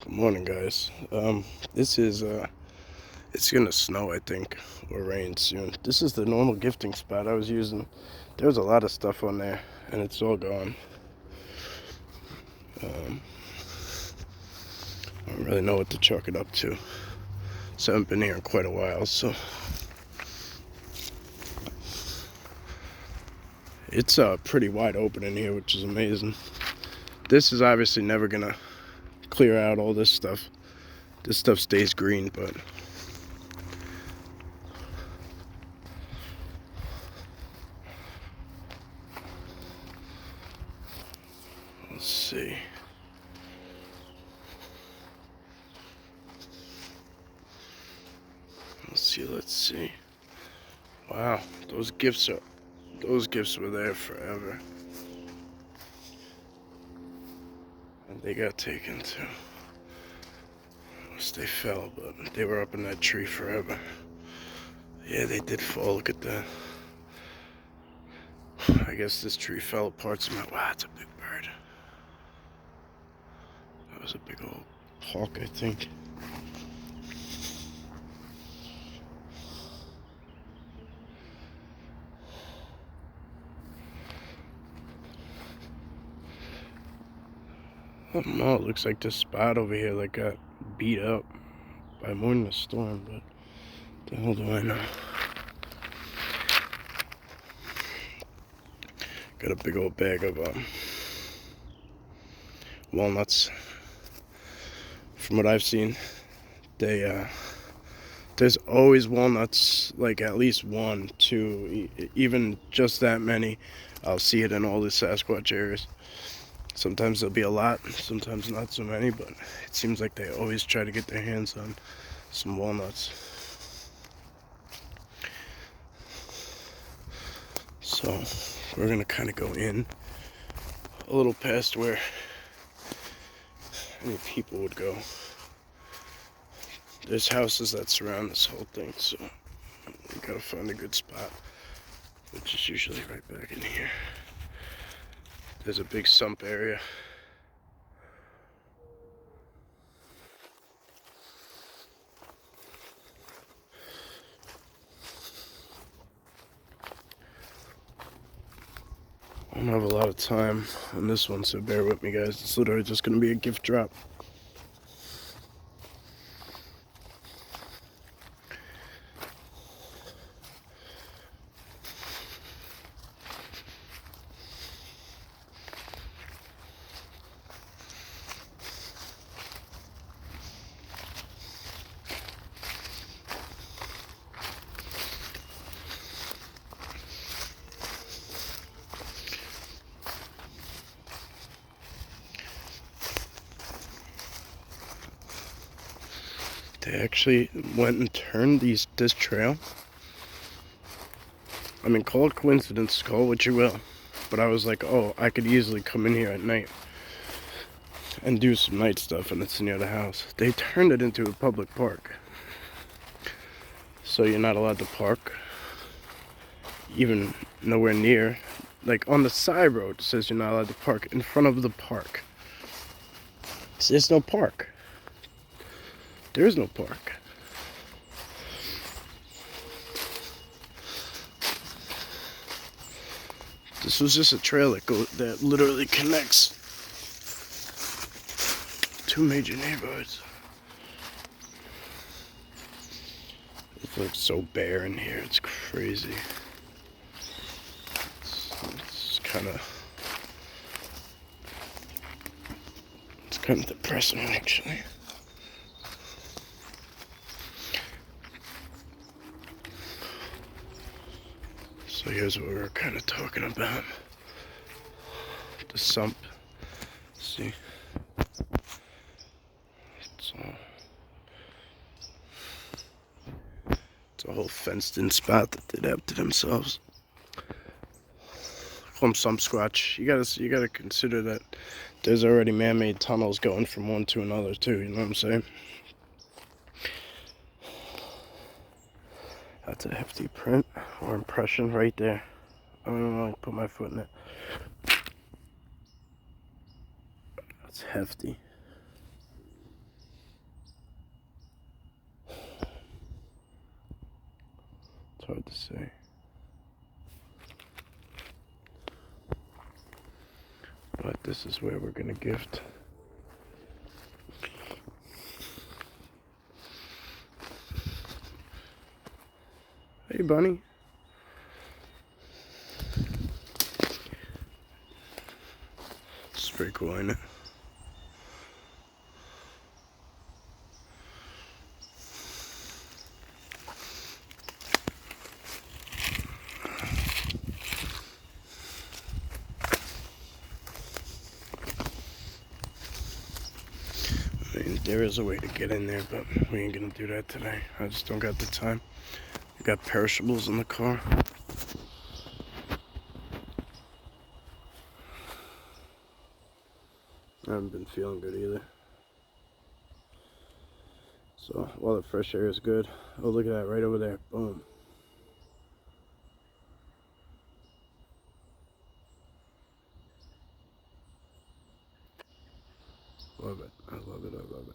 Good morning, guys. This is it's gonna snow, I think, or rain soon. This is the normal gifting spot I was using. There was a lot of stuff on there, and it's all gone. Um, I don't really know what to chalk it up to. So I haven't been here in quite a while, so it's pretty wide open in here, which is amazing. This is obviously never gonna clear out all this stuff. This stuff stays green, but let's see. Let's see. Wow, those gifts were there forever. And they got taken too. They fell, but they were up in that tree forever. Yeah, they did fall. Look at that. I guess this tree fell apart somehow. Wow, it's a big bird. That was a big old hawk, I think. I don't know. It looks like this spot over here like got beat up by more than a storm, but the hell do I know? Got a big old bag of walnuts. From what I've seen, there's always walnuts, like at least one, two, even just that many. I'll see it in all the Sasquatch areas. Sometimes there'll be a lot, sometimes not so many, but it seems like they always try to get their hands on some walnuts. So we're gonna kind of go in a little past where any people would go. There's houses that surround this whole thing, so we gotta find a good spot, which is usually right back in here. There's a big sump area. I don't have a lot of time on this one, so bear with me, guys. It's literally just gonna be a gift drop. They actually went and turned this trail. I mean, call it coincidence, call it what you will. But I was like, oh, I could easily come in here at night and do some night stuff, and it's near the house. They turned it into a public park. So you're not allowed to park, even nowhere near. Like on the side road, it says you're not allowed to park in front of the park. There's no park. There is no park. This was just a trail that literally connects two major neighborhoods. It looks so bare in here, it's crazy. It's kind of depressing, actually. So here's what we were kind of talking about. The sump. See? It's a whole fenced-in spot that they'd have to themselves. From some squatch. You gotta consider that there's already man-made tunnels going from one to another too, you know what I'm saying? That's a hefty print or impression right there. I don't even want to put my foot in it. That's hefty. hard to say. But this is where we're gonna gift. Hey, bunny. It's pretty cool, ain't it? I mean, there is a way to get in there, but we ain't gonna do that today. I just don't got the time. I got perishables in the car. I haven't been feeling good either. So, while the fresh air is good, oh, look at that right over there. Boom. Love it. I love it. I love it.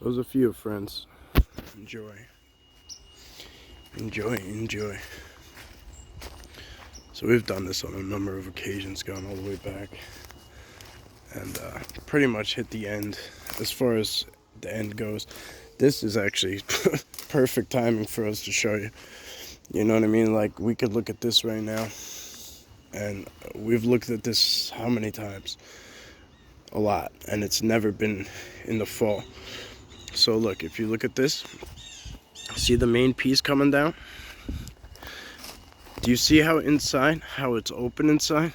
Those are few, friends. Enjoy. Enjoy, enjoy. So we've done this on a number of occasions, gone all the way back. And pretty much hit the end. As far as the end goes, this is actually perfect timing for us to show you. You know what I mean? Like, we could look at this right now. And we've looked at this how many times? A lot. And it's never been in the fall. So look, if you look at this, see the main piece coming down? Do you see how inside, how it's open inside?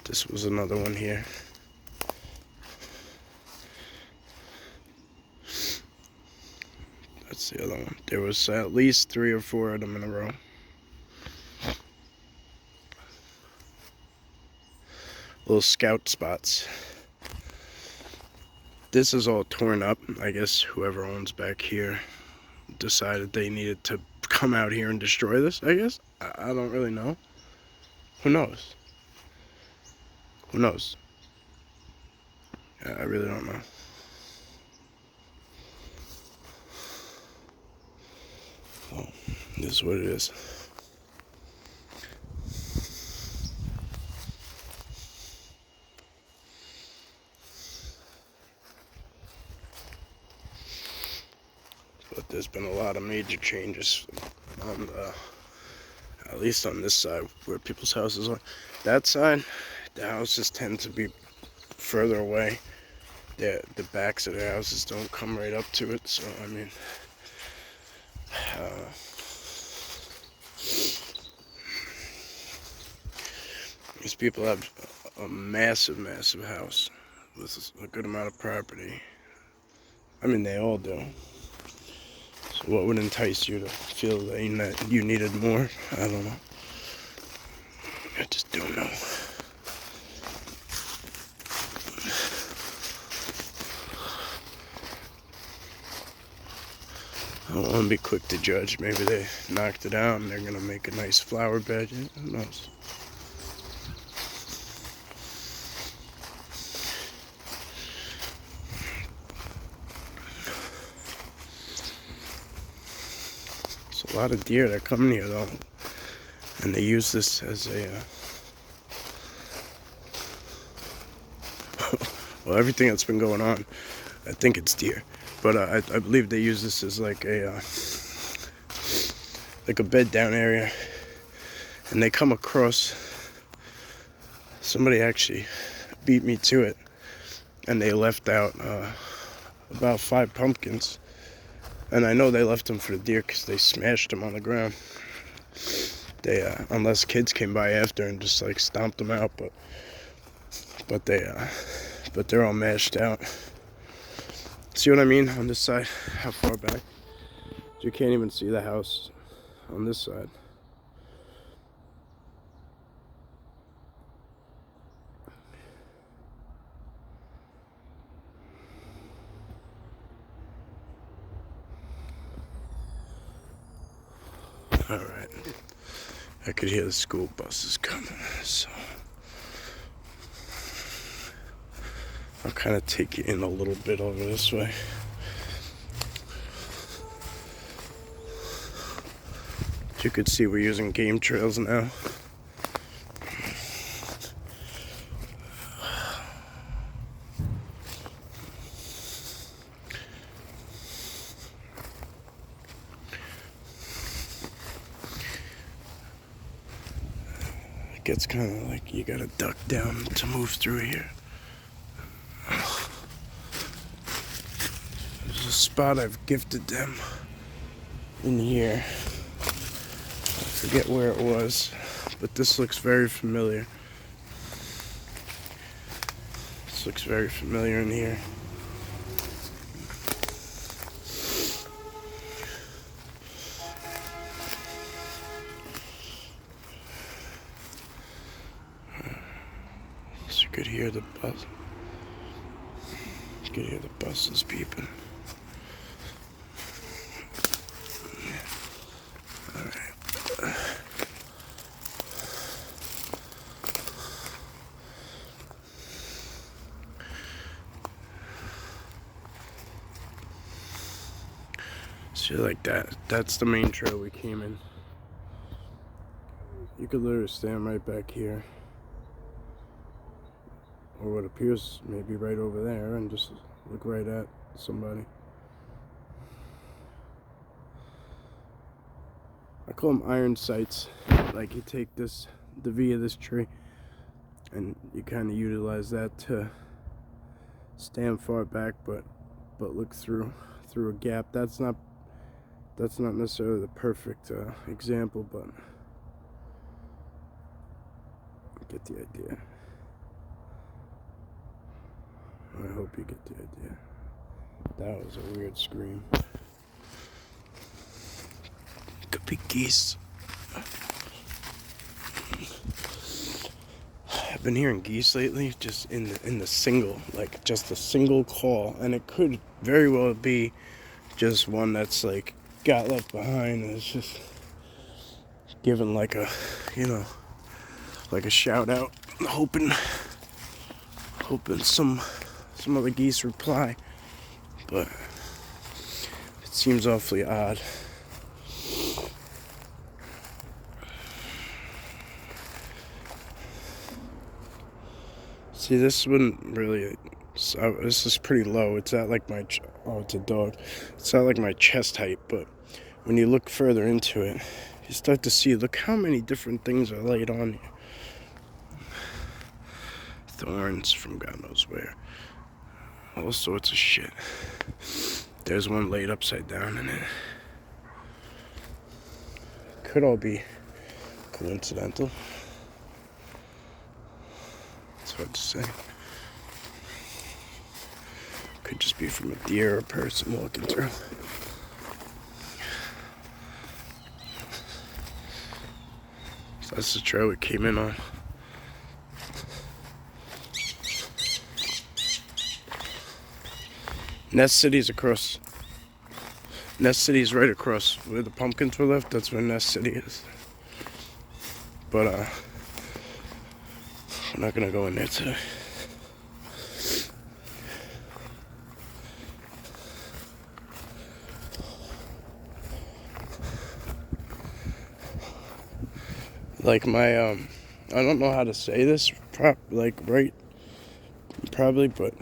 This was another one here. That's the other one. There was at least 3 or 4 of them in a row. Little scout spots. This is all torn up. I guess whoever owns back here decided they needed to come out here and destroy this, I guess. I don't really know. Who knows? Who knows? I really don't know. Oh, this is what it is. But there's been a lot of major changes on at least on this side where people's houses are. That side, the houses tend to be further away. The backs of the houses don't come right up to it, so I mean, these people have a massive, massive house with a good amount of property. I mean, they all do. So what would entice you to feel that you needed more? I don't know. I just don't know. I don't want to be quick to judge. Maybe they knocked it out and they're going to make a nice flower bed. Who knows? There's a lot of deer that come in here, though. And they use this as a... well, everything that's been going on, I think it's deer. But I believe they use this as like a bed down area. And they come across, somebody actually beat me to it. And they left out about 5 pumpkins. And I know they left them for the deer because they smashed them on the ground. They, unless kids came by after and just like stomped them out, but they're all mashed out. See what I mean on this side? How far back? You can't even see the house on this side. Alright. I could hear the school buses coming, so I'll kind of take you in a little bit over this way. As you could see, we're using game trails now. It gets kind of like you gotta duck down to move through here. There's a spot I've gifted them in here. I forget where it was, but this looks very familiar. This looks very familiar in here. So you could hear the bus. You could hear the buses beeping. So like that's the main trail we came in. You could literally stand right back here, or what appears maybe right over there, and just look right at somebody. I call them iron sights. Like you take the V of this tree and you kind of utilize that to stand far back, but look through a gap. That's not necessarily the perfect example, but get the idea. I hope you get the idea. That was a weird scream. Could be geese. I've been hearing geese lately, just in the single, like just a single call, and it could very well be just one that's like got left behind and it's just giving like a, like a shout out, hoping some other geese reply, but it seems awfully odd. See, this wouldn't really. This is pretty low. It's at like my. Oh, it's a dog. It's at like my chest height, but when you look further into it, you start to see. Look how many different things are laid on here. Thorns from God knows where. All sorts of shit. There's one laid upside down in it. Could all be coincidental. It's hard to say. Could just be from a deer or a person walking through. So that's the trail we came in on. Nest City's across. Nest City's right across where the pumpkins were left. That's where Nest City is. But we're not gonna go in there today. Like my I don't know how to say this right, probably, but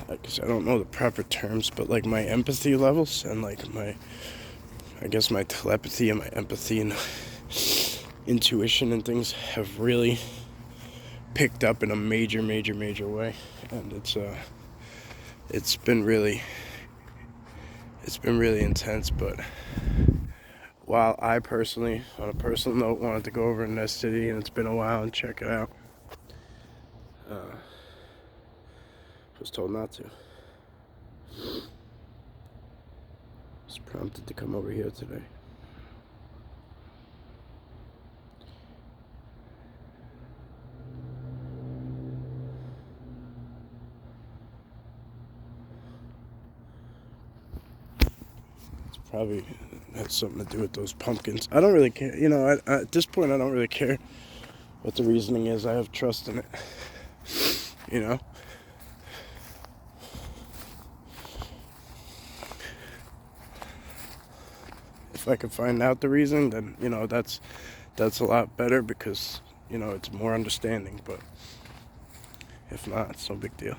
because I don't know the proper terms, but like my empathy levels and like my telepathy and my empathy and intuition and things have really picked up in a major way, and it's been really intense. But while I personally, on a personal note, wanted to go over to Nest City, and it's been a while, and check it out, was told not to. Was prompted to come over here today. Probably has something to do with those pumpkins. I don't really care. You know, at this point, I don't really care what the reasoning is. I have trust in it. You know? If I could find out the reason, then, you know, that's a lot better because, you know, it's more understanding. But if not, it's no big deal.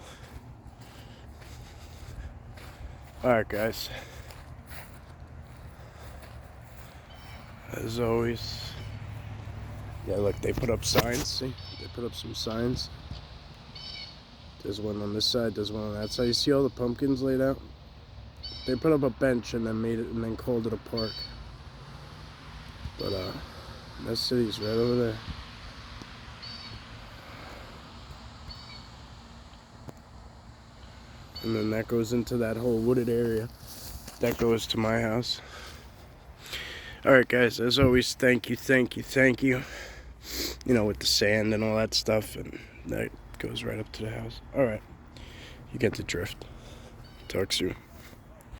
Alright, guys. As always. Yeah, look, they put up signs. See? They put up some signs. There's one on this side, there's one on that side. You see all the pumpkins laid out? They put up a bench and then called it a park. But that city's right over there. And then that goes into that whole wooded area. That goes to my house. Alright, guys, as always, thank you. You know, with the sand and all that stuff, and that goes right up to the house. Alright, you get the drift. Talk soon.